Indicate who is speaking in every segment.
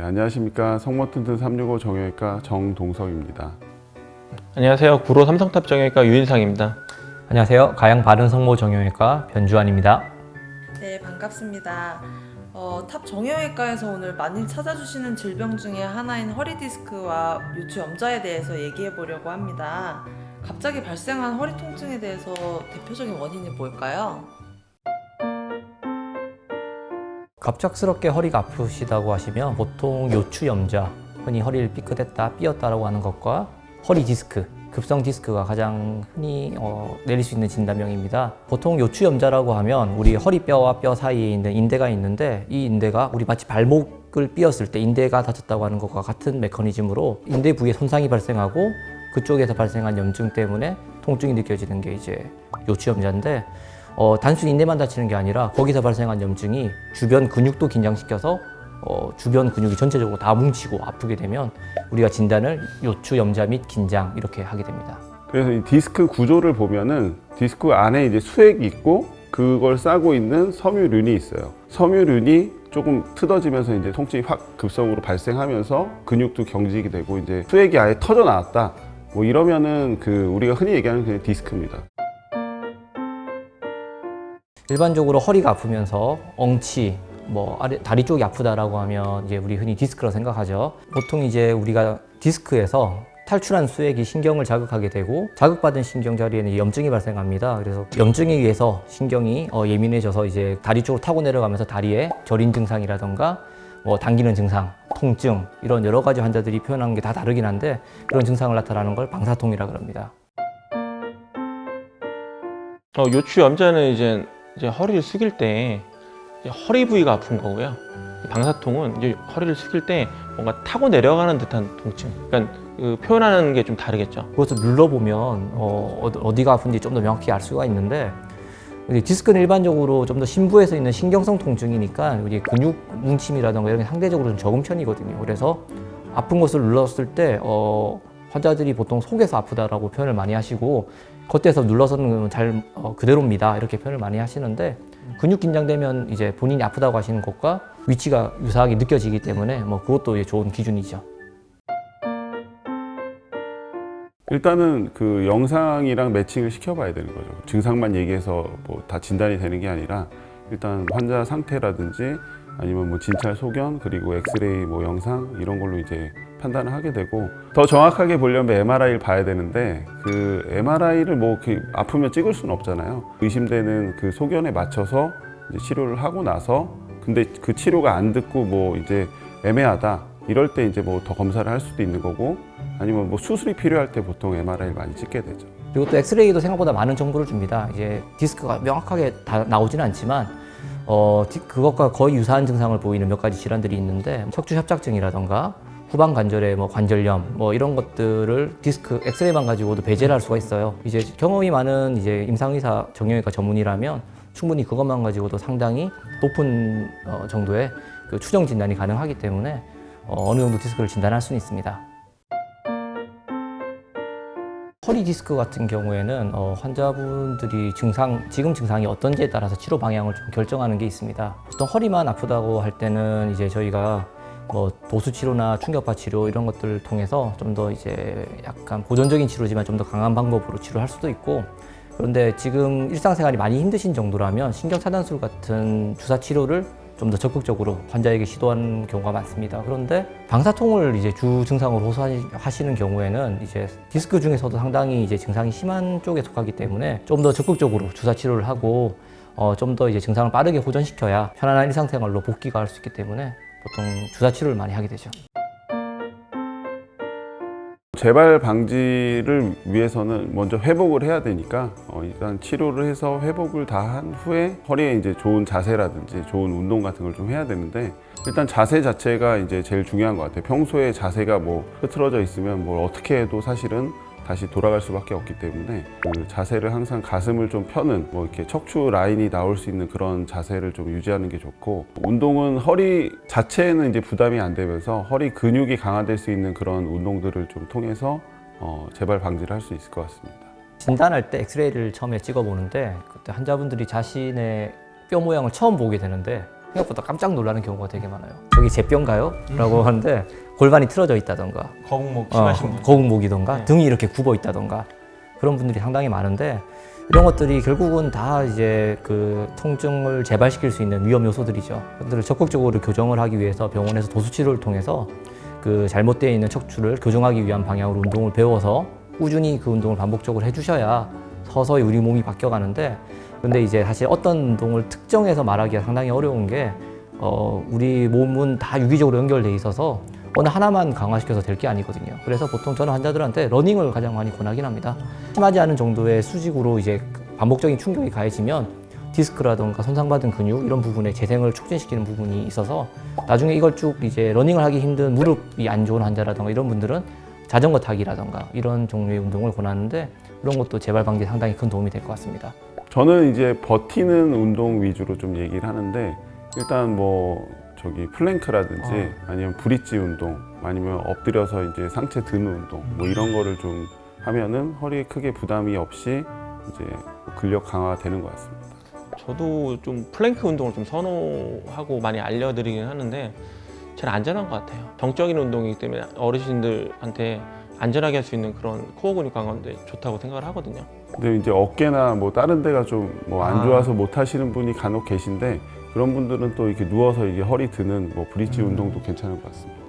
Speaker 1: 네, 안녕하십니까. 성모튼튼 365 정형외과 정동석입니다.
Speaker 2: 안녕하세요. 구로 삼성탑 정형외과 유인상입니다.
Speaker 3: 안녕하세요. 가양 바른 성모 정형외과 변주환입니다.
Speaker 4: 네, 반갑습니다. 탑 정형외과에서 오늘 많이 찾아주시는 질병 중에 하나인 허리 디스크와 요추 염좌에 대해서 얘기해 보려고 합니다. 갑자기 발생한 허리 통증에 대해서 대표적인 원인이 뭘까요?
Speaker 3: 갑작스럽게 허리가 아프시다고 하시면 보통 요추 염좌, 흔히 허리를 삐끗했다, 삐었다라고 하는 것과 허리 디스크, 급성 디스크가 가장 흔히 내릴 수 있는 진단명입니다. 보통 요추 염좌라고 하면 우리 허리뼈와 뼈 사이에 있는 인대가 있는데, 이 인대가 우리 마치 발목을 삐었을 때 인대가 다쳤다고 하는 것과 같은 메커니즘으로 인대 부위에 손상이 발생하고 그쪽에서 발생한 염증 때문에 통증이 느껴지는 게 이제 요추 염좌인데, 단순히 인대만 다치는 게 아니라 거기서 발생한 염증이 주변 근육도 긴장시켜서 주변 근육이 전체적으로 다 뭉치고 아프게 되면 우리가 진단을 요추 염좌 및 긴장 이렇게 하게 됩니다.
Speaker 1: 그래서 이 디스크 구조를 보면은 디스크 안에 이제 수액이 있고 그걸 싸고 있는 섬유륜이 있어요. 섬유륜이 조금 틀어지면서 이제 통증이 확 급성으로 발생하면서 근육도 경직이 되고 이제 수액이 아예 터져 나왔다. 뭐 이러면은 우리가 흔히 얘기하는 그냥 디스크입니다.
Speaker 3: 일반적으로 허리가 아프면서 엉치, 다리 쪽이 아프다라고 하면 이제 우리 흔히 디스크라고 생각하죠. 보통 이제 우리가 디스크에서 탈출한 수액이 신경을 자극하게 되고 자극받은 신경 자리에는 염증이 발생합니다. 그래서 염증에 의해서 신경이 예민해져서 이제 다리 쪽으로 타고 내려가면서 다리에 저린 증상이라던가 당기는 증상, 통증 이런 여러 가지 환자들이 표현하는 게 다 다르긴 한데 그런 증상을 나타나는 걸 방사통이라 그럽니다.
Speaker 2: 요추 염좌는 이제 허리를 숙일 때 이제 허리 부위가 아픈 거고요. 방사통은 이제 허리를 숙일 때 뭔가 타고 내려가는 듯한 통증. 그러니까 표현하는 게 좀 다르겠죠.
Speaker 3: 그것을 눌러보면 어디가 아픈지 좀 더 명확히 알 수가 있는데, 디스크는 일반적으로 좀 더 심부에서 있는 신경성 통증이니까 우리 근육 뭉침이라든가 이런 게 상대적으로 좀 적은 편이거든요. 그래서 아픈 곳을 눌렀을 때 환자들이 보통 속에서 아프다라고 표현을 많이 하시고 겉에서 눌러서는 그대로입니다 이렇게 표현을 많이 하시는데, 근육 긴장되면 이제 본인이 아프다고 하시는 것과 위치가 유사하게 느껴지기 때문에 그것도 좋은 기준이죠.
Speaker 1: 일단은 그 영상이랑 매칭을 시켜봐야 되는 거죠. 증상만 얘기해서 뭐 다 진단이 되는 게 아니라 일단 환자 상태라든지 아니면 진찰 소견 그리고 엑스레이 영상 이런 걸로 이제 판단을 하게 되고, 더 정확하게 보려면 MRI를 봐야 되는데 그 MRI를 아프면 찍을 수는 없잖아요. 의심되는 그 소견에 맞춰서 이제 치료를 하고 나서 근데 그 치료가 안 듣고 이제 애매하다 이럴 때 이제 더 검사를 할 수도 있는 거고, 아니면 수술이 필요할 때 보통 MRI를 많이 찍게 되죠.
Speaker 3: 그리고 또 엑스레이도 생각보다 많은 정보를 줍니다. 이제 디스크가 명확하게 다 나오지는 않지만 그것과 거의 유사한 증상을 보이는 몇 가지 질환들이 있는데, 척추 협착증이라던가 후방 관절의 관절염 이런 것들을 디스크 엑스레이만 가지고도 배제를 할 수가 있어요. 이제 경험이 많은 이제 임상의사 정형외과 전문의라면 충분히 그것만 가지고도 상당히 높은 정도의 그 추정 진단이 가능하기 때문에 어느 정도 디스크를 진단할 수는 있습니다. 허리 디스크 같은 경우에는 환자분들이 지금 증상이 어떤지에 따라서 치료 방향을 좀 결정하는 게 있습니다. 보통 허리만 아프다고 할 때는 이제 저희가 도수 치료나 충격파 치료 이런 것들을 통해서 좀 더 이제 약간 보존적인 치료지만 좀 더 강한 방법으로 치료할 수도 있고, 그런데 지금 일상생활이 많이 힘드신 정도라면 신경차단술 같은 주사 치료를 좀 더 적극적으로 환자에게 시도하는 경우가 많습니다. 그런데 방사통을 이제 주 증상으로 호소하시는 경우에는 이제 디스크 중에서도 상당히 이제 증상이 심한 쪽에 속하기 때문에 좀 더 적극적으로 주사 치료를 하고 좀 더 이제 증상을 빠르게 호전시켜야 편안한 일상생활로 복귀가 할 수 있기 때문에 보통 주사 치료를 많이 하게 되죠.
Speaker 1: 재발 방지를 위해서는 먼저 회복을 해야 되니까 일단 치료를 해서 회복을 다 한 후에 허리에 이제 좋은 자세라든지 좋은 운동 같은 걸 좀 해야 되는데, 일단 자세 자체가 이제 제일 중요한 것 같아요. 평소에 자세가 흐트러져 있으면 뭘 어떻게 해도 사실은 다시 돌아갈 수밖에 없기 때문에 그 자세를 항상 가슴을 좀 펴는 이렇게 척추 라인이 나올 수 있는 그런 자세를 좀 유지하는 게 좋고, 운동은 허리 자체에는 이제 부담이 안 되면서 허리 근육이 강화될 수 있는 그런 운동들을 좀 통해서 재발 방지를 할 수 있을 것 같습니다.
Speaker 3: 진단할 때 엑스레이를 처음에 찍어보는데, 그때 환자분들이 자신의 뼈 모양을 처음 보게 되는데 생각보다 깜짝 놀라는 경우가 되게 많아요. 저기 제 뼈인가요? 라고 하는데 골반이 틀어져 있다던가
Speaker 2: 거북목 심하신 분.
Speaker 3: 거북목이던가
Speaker 2: 네.
Speaker 3: 등이 이렇게 굽어 있다던가 그런 분들이 상당히 많은데 이런 것들이 결국은 다 이제 그 통증을 재발시킬 수 있는 위험 요소들이죠. 그들을 적극적으로 교정을 하기 위해서 병원에서 도수 치료를 통해서 그 잘못되어 있는 척추를 교정하기 위한 방향으로 운동을 배워서 꾸준히 그 운동을 반복적으로 해주셔야 서서히 우리 몸이 바뀌어가는데 근데 이제 사실 어떤 운동을 특정해서 말하기가 상당히 어려운 게 우리 몸은 다 유기적으로 연결돼 있어서 어느 하나만 강화시켜서 될 게 아니거든요. 그래서 보통 저는 환자들한테 러닝을 가장 많이 권하긴 합니다. 심하지 않은 정도의 수직으로 이제 반복적인 충격이 가해지면 디스크라든가 손상받은 근육 이런 부분에 재생을 촉진시키는 부분이 있어서 나중에 이걸 쭉 이제 러닝을 하기 힘든 무릎이 안 좋은 환자라든가 이런 분들은 자전거 타기라든가 이런 종류의 운동을 권하는데 그런 것도 재발 방지에 상당히 큰 도움이 될 것 같습니다.
Speaker 1: 저는 이제 버티는 운동 위주로 좀 얘기를 하는데 일단 뭐 저기 플랭크라든지 아니면 브릿지 운동 아니면 엎드려서 이제 상체 드는 운동 뭐 이런 거를 좀 하면은 허리에 크게 부담이 없이 이제 근력 강화가 되는 것 같습니다.
Speaker 2: 저도 좀 플랭크 운동을 좀 선호하고 많이 알려드리긴 하는데 제일 안전한 것 같아요. 정적인 운동이기 때문에 어르신들한테 안전하게 할 수 있는 그런 코어 근육 강화인데 좋다고 생각을 하거든요.
Speaker 1: 근데 이제 어깨나 뭐 다른 데가 좀 뭐 안 좋아서 못 하시는 분이 간혹 계신데 그런 분들은 또 이렇게 누워서 이게 허리 드는 뭐 브릿지 운동도 괜찮은 것 같습니다.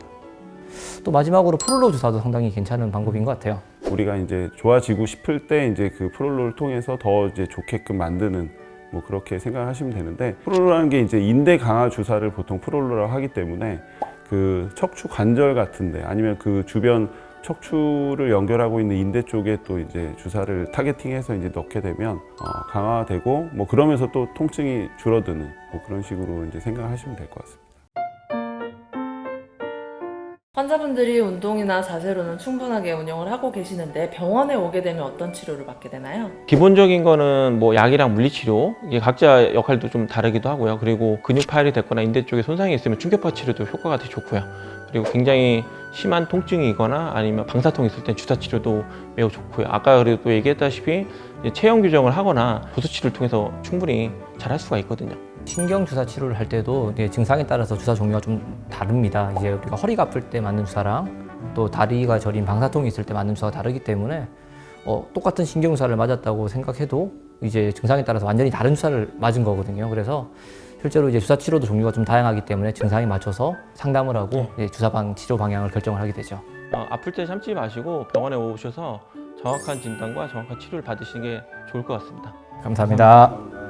Speaker 3: 또 마지막으로 프롤로 주사도 상당히 괜찮은 방법인 것 같아요.
Speaker 1: 우리가 이제 좋아지고 싶을 때 이제 그 프롤로를 통해서 더 이제 좋게끔 만드는 뭐 그렇게 생각하시면 되는데 프롤로라는 게 이제 인대 강화 주사를 보통 프롤로라고 하기 때문에 그 척추 관절 같은데 아니면 그 주변 척추를 연결하고 있는 인대 쪽에 또 이제 주사를 타겟팅해서 이제 넣게 되면 강화되고 뭐 그러면서 또 통증이 줄어드는 뭐 그런 식으로 이제 생각하시면 될 것 같습니다.
Speaker 4: 환자분들이 운동이나 자세로는 충분하게 운영을 하고 계시는데 병원에 오게 되면 어떤 치료를 받게 되나요?
Speaker 2: 기본적인 거는 뭐 약이랑 물리치료 이게 각자 역할도 좀 다르기도 하고요. 그리고 근육 파열이 됐거나 인대 쪽에 손상이 있으면 충격파 치료도 효과가 되게 좋고요. 그리고 굉장히 심한 통증이거나 아니면 방사통 있을 땐 주사 치료도 매우 좋고요. 아까 그래도 또 얘기했다시피 이제 체형 교정을 하거나 도수 치료를 통해서 충분히 잘 할 수가 있거든요.
Speaker 3: 신경 주사 치료를 할 때도 이제 증상에 따라서 주사 종류가 좀 다릅니다. 이제 우리가 허리가 아플 때 맞는 주사랑 또 다리가 저린 방사통이 있을 때 맞는 주사가 다르기 때문에 똑같은 신경 주사를 맞았다고 생각해도 이제 증상에 따라서 완전히 다른 주사를 맞은 거거든요. 그래서 실제로 이제 주사 치료도 종류가 좀 다양하기 때문에 증상에 맞춰서 상담을 하고 이제 치료 방향을 결정을 하게 되죠.
Speaker 2: 아플 때 참지 마시고 병원에 오셔서 정확한 진단과 정확한 치료를 받으시는 게 좋을 것 같습니다.
Speaker 3: 감사합니다.